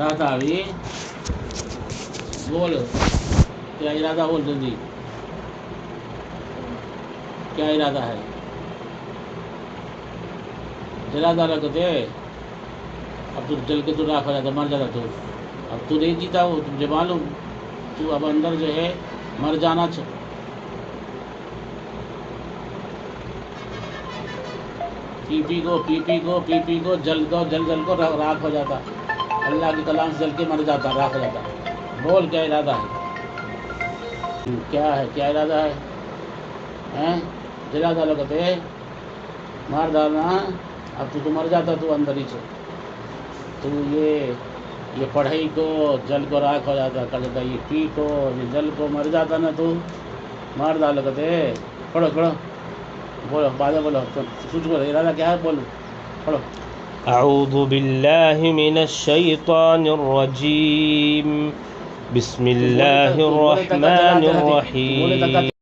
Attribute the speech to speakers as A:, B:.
A: रहता अभी बोल क्या इरादा बोल जल्दी क्या इरादा है जला डाला कहते अब तू जल के तू राख हो जाता मर जाता तू अब तू नहीं जीता वो तुझे मालूम तू अब अंदर जो है मर जाना पी को जल को राख हो जाता अल्लाह के कलाम से जल के मर जाता राख हो जाता बोल क्या इरादा है क्या इरादा है हैं जला डालो कहते मार डालना अब तू मर जाता तू अंदर ही से तू ये पढ़ाई को जल को राख हो जाता कर देता ये पी को ये जल को मर जाता ना तू मार डालो कहते पढ़ो बोलो बाधा बोलो कुछ बोलो इरादा क्या है बोलो पढ़ो
B: अऊज़ु बिल्लाहि मिनश शैतानिर रजीम बिस्मिल्लाहिर रहमानिर रहीम।